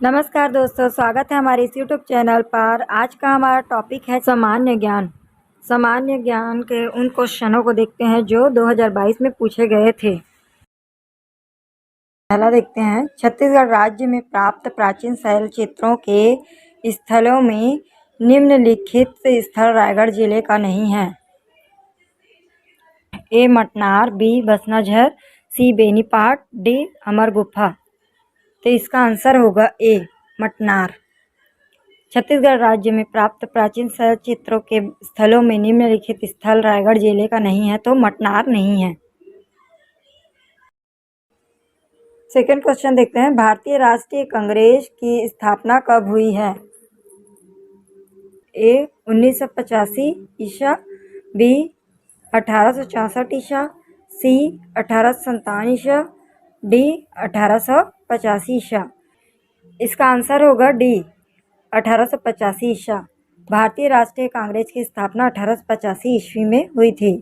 नमस्कार दोस्तों, स्वागत है हमारे इस यूट्यूब चैनल पर। आज का हमारा टॉपिक है सामान्य ज्ञान। सामान्य ज्ञान के उन क्वेश्चनों को देखते हैं जो 2022 में पूछे गए थे। पहला देखते हैं, छत्तीसगढ़ राज्य में प्राप्त प्राचीन शैल चित्रों के स्थलों में निम्नलिखित स्थल रायगढ़ जिले का नहीं है। ए मटनार, बी बसनाझर, सी बेनीपाट, डी अमर गुफा। तो इसका आंसर होगा ए मटनार। छत्तीसगढ़ राज्य में प्राप्त प्राचीन शैल चित्रों के स्थलों में निम्नलिखित स्थल रायगढ़ जिले का नहीं है, तो मटनार नहीं है। सेकंड क्वेश्चन देखते हैं, भारतीय राष्ट्रीय कांग्रेस की स्थापना कब हुई है? ए 1985 ईसा, बी 1864 ईसा, सी 1857 ईसा, डी 1885 ईसा। इसका आंसर होगा डी 1885 ईसा। भारतीय राष्ट्रीय कांग्रेस की स्थापना 1885 ईस्वी में हुई थी।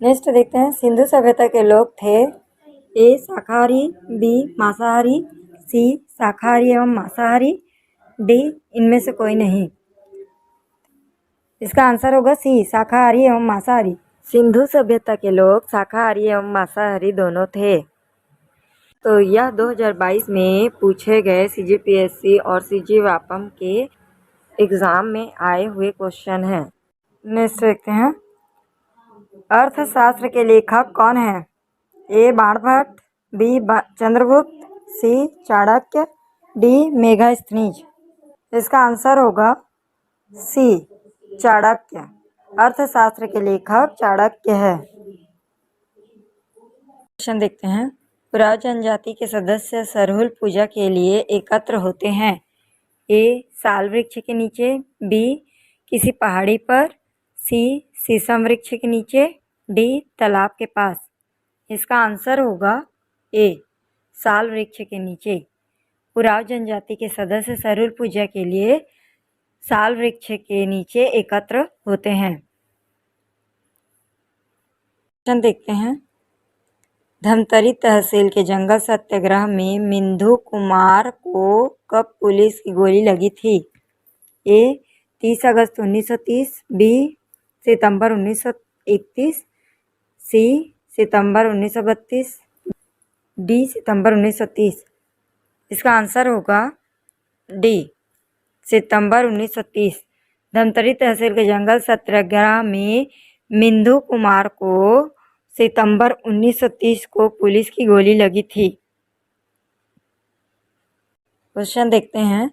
नेक्स्ट देखते हैं, सिंधु सभ्यता के लोग थे ए शाकाहारी, बी मांसाहारी, सी शाकाहारी एवं मांसाहारी, डी इनमें से कोई नहीं। इसका आंसर होगा सी शाकाहारी एवं मांसाहारी। सिंधु सभ्यता के लोग शाकाहारी एवं मांसाहारी दोनों थे। तो यह 2022 में पूछे गए सीजीपीएससी और सीजी व्यापम के एग्ज़ाम में आए हुए क्वेश्चन हैं। नेक्स्ट देखते हैं, अर्थशास्त्र के लेखक कौन है? ए बाणभट्ट, बी चंद्रगुप्त, सी चाणक्य, डी मेगास्थनीज। इसका आंसर होगा सी चाणक्य। अर्थशास्त्र के लेखक चाणक्य है। क्वेश्चन देखते हैं, उराव जनजाति के सदस्य सरहुल पूजा के लिए एकत्र होते हैं। ए साल वृक्ष के नीचे, बी किसी पहाड़ी पर, सी शीशम वृक्ष के नीचे, डी तालाब के पास। इसका आंसर होगा ए साल वृक्ष के नीचे। उराव जनजाति के सदस्य सरहुल पूजा के लिए साल वृक्ष के नीचे एकत्र होते हैं। क्वेश्चन देखते हैं, धमतरी तहसील के जंगल सत्याग्रह में मिंधु कुमार को कब पुलिस की गोली लगी थी? ए 30 अगस्त 1930, बी सितंबर 1931, सी सितंबर 1932, डी सितंबर 1930। इसका आंसर होगा डी सितंबर 1930। धमतरी तहसील के जंगल सत्याग्रह में मिंधु कुमार को सितंबर 1930 को पुलिस की गोली लगी थी। क्वेश्चन देखते हैं,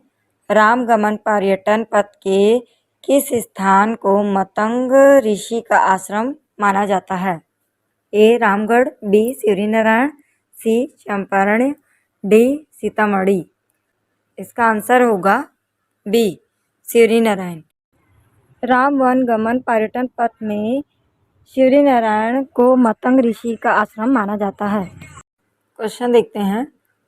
रामगमन पर्यटन पथ के किस स्थान को मतंग ऋषि का आश्रम माना जाता है? ए रामगढ़, बी शिवरीनारायण, सी चंपारण्य, डी सीतामढ़ी। इसका आंसर होगा बी शिवरीनारायण। राम वन गमन पर्यटन पथ में शिवरीनारायण को मतंग ऋषि का आश्रम माना जाता है। क्वेश्चन देखते हैं,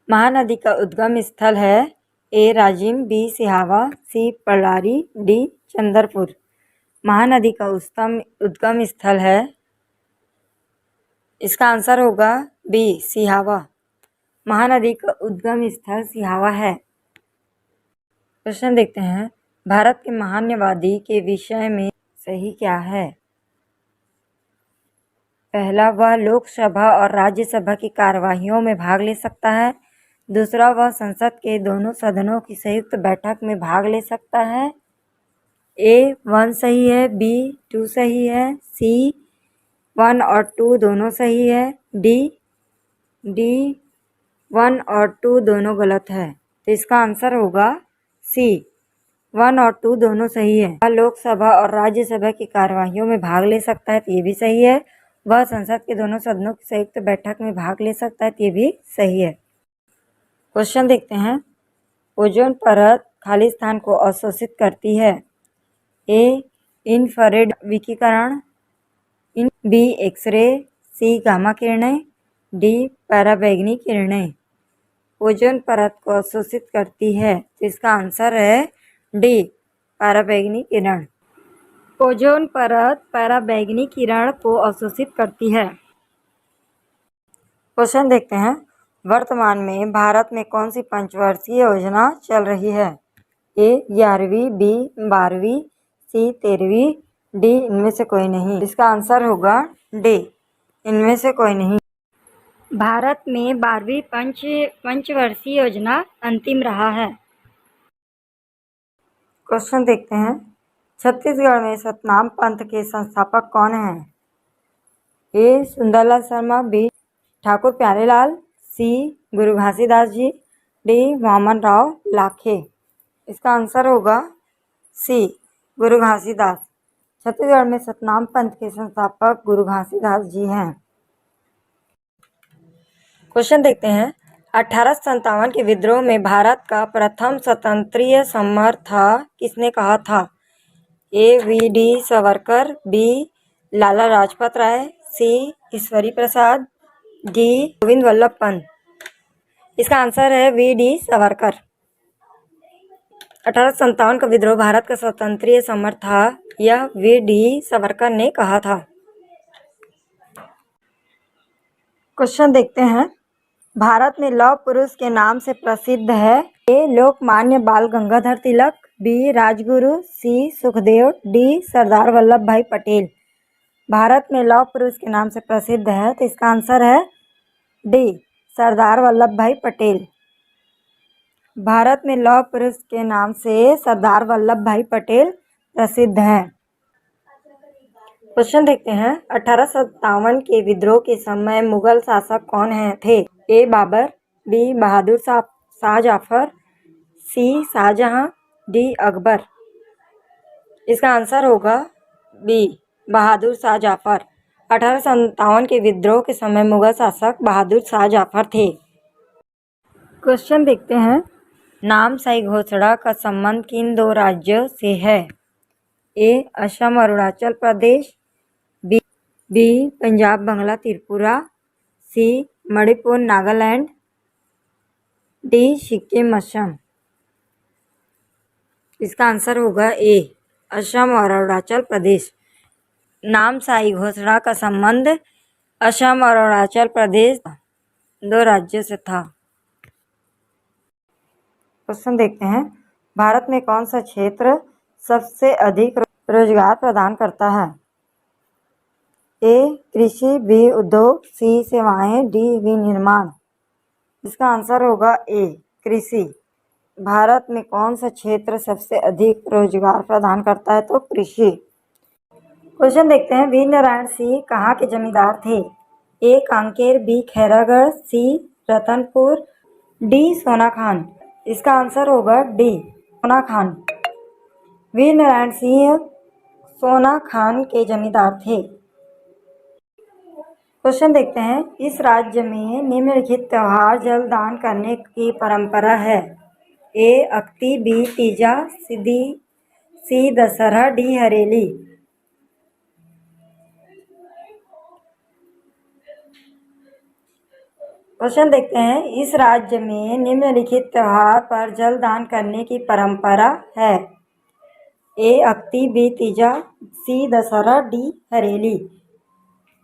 महानदी का उद्गम स्थल है ए राजिम, बी सिहावा, सी पलारी, डी चंदरपुर। महानदी का उद्गम स्थल है, इसका आंसर होगा बी सिहावा। महानदी का उद्गम स्थल सिहावा है। क्वेश्चन देखते हैं, भारत के महान्यवादी के विषय में सही क्या है? पहला, वह लोकसभा और राज्यसभा की कार्यवाहियों में भाग ले सकता है। दूसरा, वह संसद के दोनों सदनों की संयुक्त बैठक में भाग ले सकता है। ए 1 सही है, बी 2 सही है, सी 1 और 2 दोनों सही है, डी 1 और 2 दोनों गलत है। तो इसका आंसर होगा सी 1 और 2 दोनों सही है। वह लोकसभा और राज्यसभा की कार्यवाहियों में भाग ले सकता है, तो ये भी सही है। वह संसद के दोनों सदनों की संयुक्त बैठक में भाग ले सकता है, तो ये भी सही है। क्वेश्चन देखते हैं, ओजोन परत खाली स्थान को अवशोषित करती है। ए इंफ्रारेड विकिरण, बी एक्सरे, सी गामा किरणें, डी पराबैंगनी किरणें। ओजोन परत को अवशोषित करती है, तो इसका आंसर है डी पराबैंगनी किरण। ओजोन परत पराबैंगनी किरण को अवशोषित करती है। क्वेश्चन देखते हैं, वर्तमान में भारत में कौन सी पंचवर्षीय योजना चल रही है? ए 11वीं, बी 12वीं, सी 13वीं, डी इनमें से कोई नहीं। इसका आंसर होगा डी, इनमें से कोई नहीं। भारत में 12वीं पंचवर्षीय योजना अंतिम रहा है। क्वेश्चन देखते हैं, छत्तीसगढ़ में सतनाम पंथ के संस्थापक कौन हैं? ए सुंदरलाल शर्मा, बी ठाकुर प्यारेलाल, सी गुरु घासीदास जी, डी वामन राव लाखे। इसका आंसर होगा सी गुरु घासीदास। छत्तीसगढ़ में सतनाम पंथ के संस्थापक गुरु घासीदास जी हैं। क्वेश्चन देखते हैं, 1857 के विद्रोह में भारत का प्रथम स्वतंत्रीय समर था किसने कहा था? A V D Savarkar, B Lala Lajpat Rai, C Ishwari Prasad, D Govind Ballabh Pant. इसका आंसर है वी डी सावरकर। 1857 का विद्रोह भारत का स्वतंत्रीय समर था, यह वी डी सावरकर ने कहा था। क्वेश्चन देखते हैं, भारत में लौह पुरुष के नाम से प्रसिद्ध है? ए लोकमान्य बाल गंगाधर तिलक, बी राजगुरु, सी सुखदेव, डी सरदार वल्लभ भाई पटेल। भारत में लौह पुरुष के नाम से प्रसिद्ध है, तो इसका आंसर है डी सरदार वल्लभ भाई पटेल। भारत में लौह पुरुष के नाम से सरदार वल्लभ भाई पटेल प्रसिद्ध हैं। क्वेश्चन देखते हैं, 1857 के विद्रोह के समय मुगल शासक कौन थे? ए बाबर, बी बहादुर शाह जाफर, सी शाहजहां, डी अकबर। इसका आंसर होगा बी बहादुर शाह जाफर। 1857 के विद्रोह के समय मुगल शासक बहादुर शाह जाफर थे। क्वेश्चन देखते हैं, नामसाई घोषणा का संबंध किन दो राज्यों से है? ए असम अरुणाचल प्रदेश, बी पंजाब बांग्ला त्रिपुरा, सी मणिपुर नागालैंड, डी सिक्किम असम। इसका आंसर होगा ए असम और अरुणाचल प्रदेश। नामसाई घोषणा का संबंध असम और अरुणाचल प्रदेश दो राज्यों से था। क्वेश्चन देखते हैं, भारत में कौन सा क्षेत्र सबसे अधिक रोजगार प्रदान करता है? ए कृषि, बी उद्योग, सी सेवाएं, डी विनिर्माण। इसका आंसर होगा ए कृषि। भारत में कौन सा क्षेत्र सबसे अधिक रोजगार प्रदान करता है? तो कृषि। क्वेश्चन देखते हैं, वीर नारायण सिंह कहाँ के जमींदार थे? ए कांकेर, बी खैरागढ़, सी रतनपुर, डी सोनाखान। इसका आंसर होगा डी सोनाखान। वीर नारायण सिंह सोनाखान के जमींदार थे। क्वेश्चन देखते हैं, इस राज्य में निम्नलिखित त्योहार जल दान करने की परंपरा है? ए अक्ति, बी तीजा, सी दशहरा, डी हरेली। क्वेश्चन देखते हैं, इस राज्य में निम्नलिखित त्योहार पर जल दान करने की परंपरा है? ए अक्ति, बी तीजा, सी दशहरा, डी हरेली।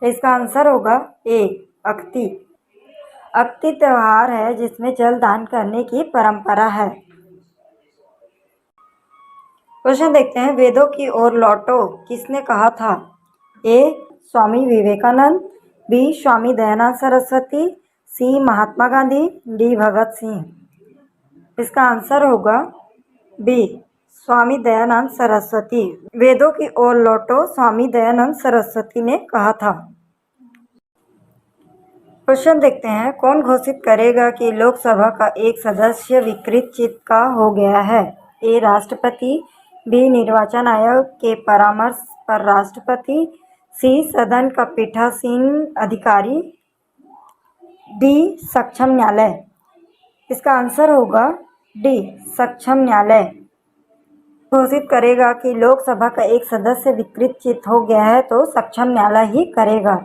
इसका आंसर होगा ए अक्ति। अक्ति त्योहार है जिसमें जल दान करने की परंपरा है। क्वेश्चन देखते हैं, वेदों की ओर लौटो किसने कहा था? ए स्वामी विवेकानंद, बी स्वामी दयानंद सरस्वती, सी महात्मा गांधी, डी भगत सिंह। इसका आंसर होगा बी स्वामी दयानंद सरस्वती। वेदों की ओर लौटो स्वामी दयानंद सरस्वती ने कहा था। क्वेश्चन देखते हैं, कौन घोषित करेगा कि लोकसभा का एक सदस्य विकृत चित्त का हो गया है? ए राष्ट्रपति, बी निर्वाचन आयोग के परामर्श पर राष्ट्रपति, सी सदन का पीठासीन अधिकारी, डी सक्षम न्यायालय। इसका आंसर होगा डी सक्षम न्यायालय। घोषित करेगा कि लोकसभा का एक सदस्य विकृत चित्त हो गया है तो सक्षम न्यायालय ही करेगा।